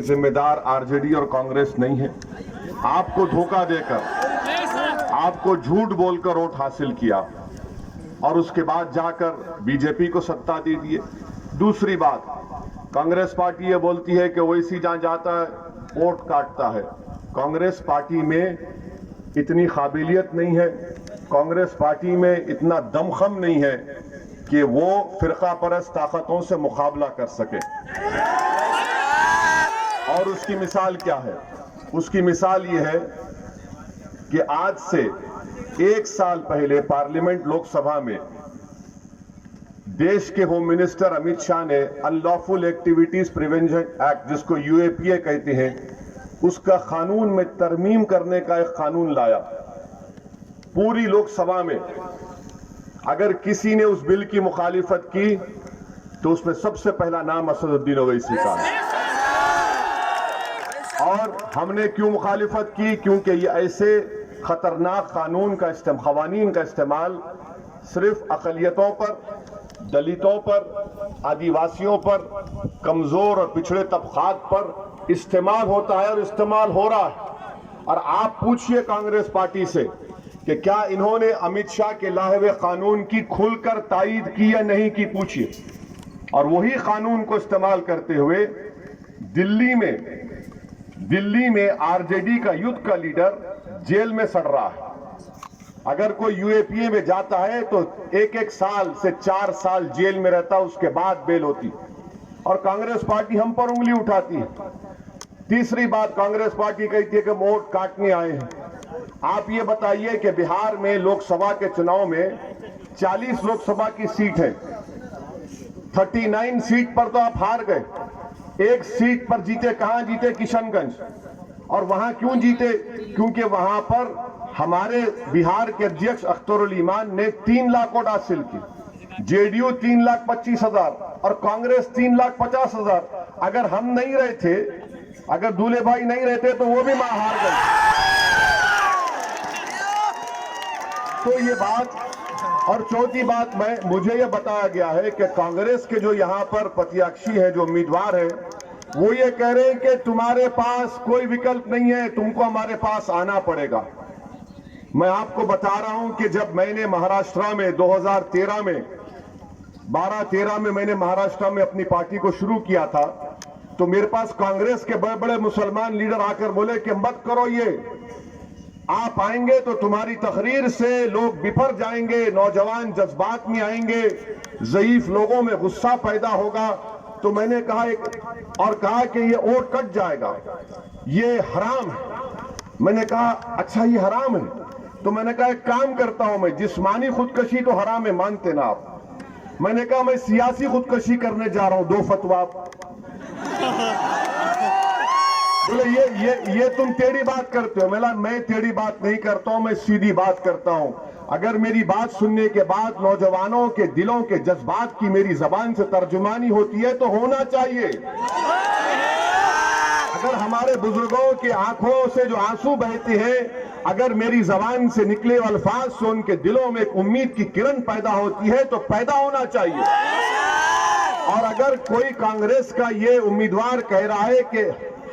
ذمہ دار آرجےڈی اور کانگریس نہیں ہے. آپ کو دھوکہ دے کر, آپ کو جھوٹ بول کر ووٹ حاصل کیا اور اس کے بعد جا کر بی جے پی کو ستا دے دیے. دوسری بات, کانگریس پارٹی یہ بولتی ہے کہ اویسی جہاں جاتا ہے ووٹ کاٹتا ہے. کانگریس پارٹی میں اتنی قابلیت نہیں ہے, کانگریس پارٹی میں اتنا دمخم نہیں ہے کہ وہ فرقہ پرست طاقتوں سے مقابلہ کر سکے. اور اس کی مثال کیا ہے؟ اس کی مثال یہ ہے کہ آج سے 1 سال پہلے پارلیمنٹ لوک سبھا میں دیش کے ہوم منسٹر امیت شاہ نے انلافل ایکٹیویٹیز پریونشن ایکٹ, جس کو UAPA کہتے ہیں, اس کا قانون میں ترمیم کرنے کا ایک قانون لایا. پوری لوک سبھا میں اگر کسی نے اس بل کی مخالفت کی تو اس میں سب سے پہلا نام اسد الدین اویسی کا ہے. اور ہم نے کیوں مخالفت کی؟ کیونکہ یہ ایسے خطرناک قوانین کا استعمال صرف اقلیتوں پر, دلتوں پر, آدیواسیوں پر, کمزور اور پچھڑے طبقات پر استعمال ہوتا ہے اور استعمال ہو رہا ہے. اور آپ پوچھئے کانگریس پارٹی سے کہ کیا انہوں نے امیت شاہ کے لائے ہوئے قانون کی کھل کر تائید کی یا نہیں کی, پوچھئے. اور وہی قانون کو استعمال کرتے ہوئے دلی میں RJD کا یوتھ کا لیڈر جیل میں سڑ رہا ہے. اگر کوئی UAPA میں جاتا ہے تو 1 سال سے 4 سال جیل میں رہتا, اس کے بعد بیل ہوتی. اور کانگریس پارٹی ہم پر انگلی اٹھاتی ہے. تیسری بات, کانگریس پارٹی کہتی ہے کہ ووٹ کاٹنے آئے ہیں. آپ یہ بتائیے کہ بہار میں لوک سبھا کے چناؤ میں 40 لوک سبھا کی سیٹ ہے, 39 سیٹ پر تو آپ ہار گئے. 1 سیٹ پر جیتے. کہاں جیتے؟ کشن گنج. اور وہاں کیوں جیتے؟ کیونکہ وہاں پر ہمارے بہار کے ادھیکش اختر الایمان نے 3 لاکھ ووٹ حاصل کی, JDU 3,25,000 اور کانگریس 3,50,000. اگر ہم نہیں رہے تھے, اگر دولے بھائی نہیں رہتے تو وہ بھی ہار گئے. تو یہ بات. اور چوتھی بات, مجھے یہ بتایا گیا ہے کہ کانگریس کے جو یہاں پر پتیاکشی ہے, جو امیدوار ہے, وہ یہ کہہ رہے ہیں کہ تمہارے پاس کوئی وکلپ نہیں ہے, تم کو ہمارے پاس آنا پڑے گا. میں آپ کو بتا رہا ہوں کہ جب میں نے مہاراشٹرا میں 2013 میں 12-13 میں میں نے مہاراشٹرا میں اپنی پارٹی کو شروع کیا تھا, تو میرے پاس کانگریس کے بڑے بڑے مسلمان لیڈر آ کر بولے کہ مت کرو یہ, آپ آئیں گے تو تمہاری تقریر سے لوگ بفر جائیں گے, نوجوان جذبات میں آئیں گے, ضعیف لوگوں میں غصہ پیدا ہوگا. تو میں نے کہا کہ یہ ووٹ کٹ جائے گا, یہ حرام ہے. میں نے کہا اچھا یہ حرام ہے, تو میں نے کہا ایک کام کرتا ہوں, میں جسمانی خودکشی تو حرام ہے مانتے نا آپ, میں نے کہا میں سیاسی خودکشی کرنے جا رہا ہوں, 2 فتوا. بولے یہ تم ٹیڑھی بات کرتے ہو. میں ٹیڑھی بات نہیں کرتا ہوں, میں سیدھی بات کرتا ہوں. اگر میری بات سننے کے بعد نوجوانوں کے دلوں کے جذبات کی میری زبان سے ترجمانی ہوتی ہے تو ہونا چاہیے. اگر ہمارے بزرگوں کے آنکھوں سے جو آنسو بہتے ہیں, اگر میری زبان سے نکلے الفاظ سے ان کے دلوں میں ایک امید کی کرن پیدا ہوتی ہے تو پیدا ہونا چاہیے. اور اگر کوئی کانگریس کا یہ امیدوار کہہ رہا ہے کہ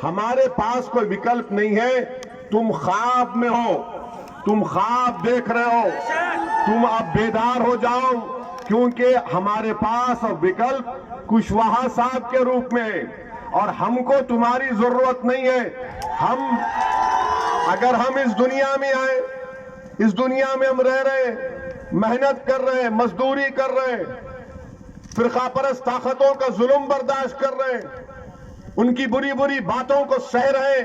ہمارے پاس کوئی وکلپ نہیں ہے, تم خواب میں ہو, تم خواب دیکھ رہے ہو, تم اب بیدار ہو جاؤ, کیونکہ ہمارے پاس اب وکلپ کشواہا صاحب کے روپ میں ہے, اور ہم کو تمہاری ضرورت نہیں ہے. اگر ہم اس دنیا میں آئے, اس دنیا میں ہم رہ رہے ہیں, محنت کر رہے ہیں, مزدوری کر رہے ہیں, فرقہ پرست طاقتوں کا ظلم برداشت کر رہے ہیں, ان کی بری بری باتوں کو سہ رہے ہیں,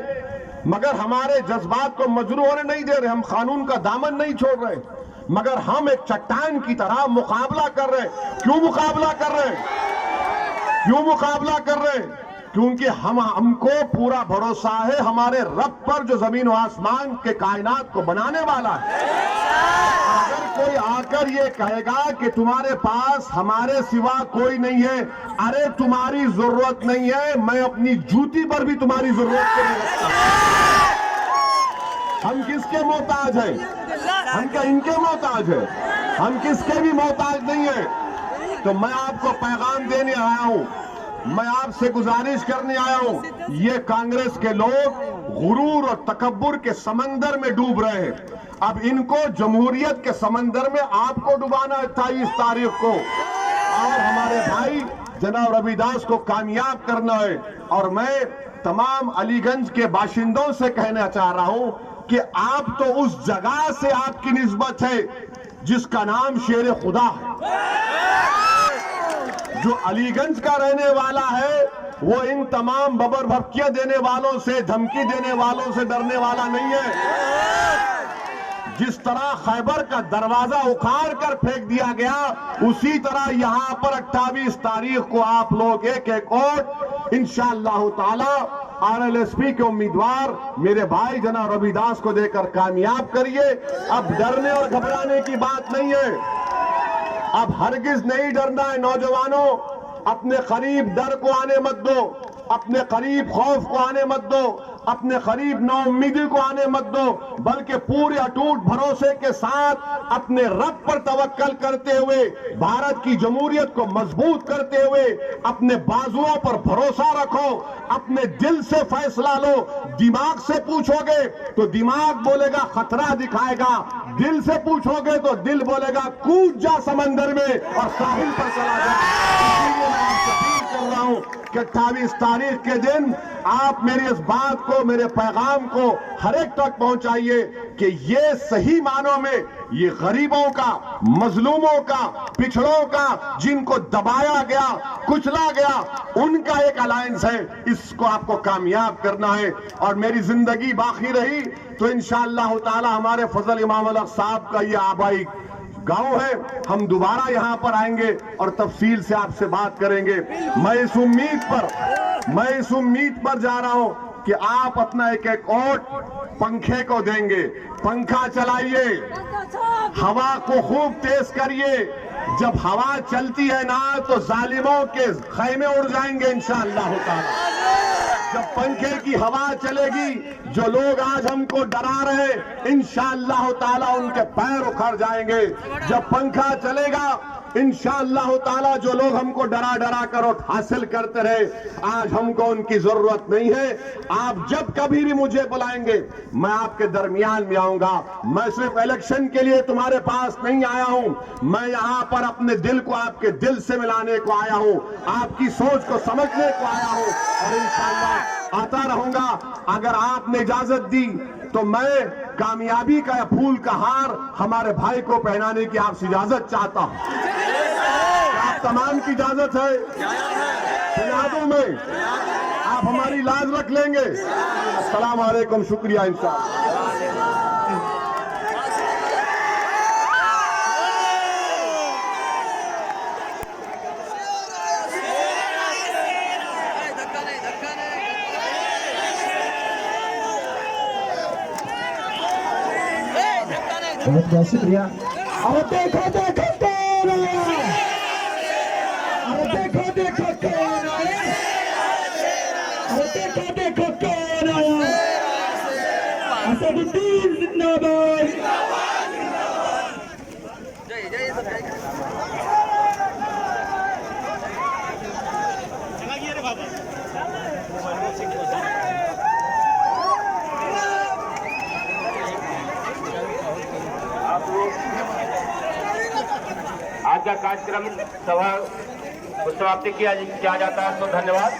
مگر ہمارے جذبات کو مجروح ہونے نہیں دے رہے, ہم قانون کا دامن نہیں چھوڑ رہے, مگر ہم ایک چٹان کی طرح مقابلہ کر رہے ہیں. کیوں مقابلہ کر رہے ہیں؟ کیوں مقابلہ کر رہے ہیں؟ کیونکہ ہم کو پورا بھروسہ ہے ہمارے رب پر, جو زمین و آسمان کے کائنات کو بنانے والا ہے. اگر کوئی آ کر یہ کہے گا کہ تمہارے پاس ہمارے سوا کوئی نہیں ہے, ارے تمہاری ضرورت نہیں ہے, میں اپنی جوتی پر بھی تمہاری ضرورت کو نہیں رکھتا. ہم کس کے محتاج ہیں؟ ہم کیا ان کے محتاج ہیں؟ ہم کس کے بھی محتاج نہیں ہیں. تو میں آپ کو پیغام دینے آیا ہوں میں آپ سے گزارش کرنے آیا ہوں، یہ کانگریس کے لوگ غرور اور تکبر کے سمندر میں ڈوب رہے ہیں۔ اب ان کو جمہوریت کے سمندر میں آپ کو ڈبانا ہے 28 تاریخ کو، اور ہمارے بھائی جناب روی داس کو کامیاب کرنا ہے۔ اور میں تمام علی گنج کے باشندوں سے کہنا چاہ رہا ہوں کہ آپ تو اس جگہ سے آپ کی نسبت ہے جس کا نام شیر خدا ہے۔ جو علی گنج کا رہنے والا ہے وہ ان تمام ببر بھپکیاں دینے والوں سے، دھمکی دینے والوں سے ڈرنے والا نہیں ہے۔ جس طرح خیبر کا دروازہ اکھاڑ کر پھینک دیا گیا، اسی طرح یہاں پر 28 تاریخ کو آپ لوگ ایک ایک ووٹ انشاءاللہ تعالی RLSP کے امیدوار میرے بھائی جناب روی داس کو دے کر کامیاب کریے۔ اب ڈرنے اور گھبرانے کی بات نہیں ہے، اب ہرگز نہیں ڈرنا ہے۔ نوجوانوں، اپنے قریب ڈر کو آنے مت دو، اپنے قریب خوف کو آنے مت دو، اپنے قریب نا امیدی کو آنے مت دو، بلکہ پورے اٹوٹ بھروسے کے ساتھ اپنے رب پر توکل کرتے ہوئے، بھارت کی جمہوریت کو مضبوط کرتے ہوئے اپنے بازوؤں پر بھروسہ رکھو، اپنے دل سے فیصلہ لو۔ دماغ سے پوچھو گے تو دماغ بولے گا خطرہ دکھائے گا، دل سے پوچھو گے تو دل بولے گا کود جا سمندر میں اور ساحل پر چلا جا۔ اسی لیے میں آپ سے اپیل کر رہا ہوں کہ 28 تاریخ کے دن آپ میری اس بات کو، میرے پیغام کو ہر ایک تک پہنچائیے کہ یہ صحیح معنوں میں یہ غریبوں کا، مظلوموں کا، پچھڑوں کا، جن کو دبایا گیا، کچلا گیا، ان کا ایک الائنس ہے۔ اس کو آپ کو کامیاب کرنا ہے۔ اور میری زندگی باقی رہی تو انشاءاللہ تعالی ہمارے فضل امام الحق صاحب کا یہ آبائی گاؤں ہے، ہم دوبارہ یہاں پر آئیں گے اور تفصیل سے آپ سے بات کریں گے۔ میں اس امید پر جا رہا ہوں کہ آپ اپنا ایک ایک ووٹ پنکھے کو دیں گے۔ پنکھا چلائیے، ہوا کو خوب تیز کریے۔ جب ہوا چلتی ہے نا تو ظالموں کے خیمے اڑ جائیں گے انشاءاللہ تعالی۔ جب پنکھے کی ہوا چلے گی، جو لوگ آج ہم کو ڈرا رہے انشاءاللہ تعالی ان کے پیر اکھڑ جائیں گے۔ جب پنکھا چلے گا انشاءاللہ تعالی جو لوگ ہم کو ڈرا ڈرا کر حاصل کرتے رہے، آج ہم کو ان کی ضرورت نہیں ہے۔ آپ جب کبھی بھی مجھے بلائیں گے میں آپ کے درمیان میں آؤں گا۔ میں صرف الیکشن کے لیے تمہارے پاس نہیں آیا ہوں، میں یہاں پر اپنے دل کو آپ کے دل سے ملانے کو آیا ہوں، آپ کی سوچ کو سمجھنے کو آیا ہوں، اور انشاءاللہ آتا رہوں گا۔ اگر آپ نے اجازت دی تو میں کامیابی کا پھول کا ہار ہمارے بھائی کو پہنانے کی آپ سے اجازت چاہتا ہوں۔ آپ تمام کی اجازت ہے؟ پہنا دوں میں؟ آپ ہماری لاز رکھ لیں گے؟ السلام علیکم، شکریہ انشاءاللہ۔ بہت بہت شکریہ۔ اور دیکھو دیکھو کون آیا، اور دیکھو دیکھو کون آیا، اور دیکھو دیکھو کون آیا۔ اسد الدین زندہ باد۔ آج کا کارجکرم سبھا کو سماپت کیا جاتا ہے، تو دھنیہ واد۔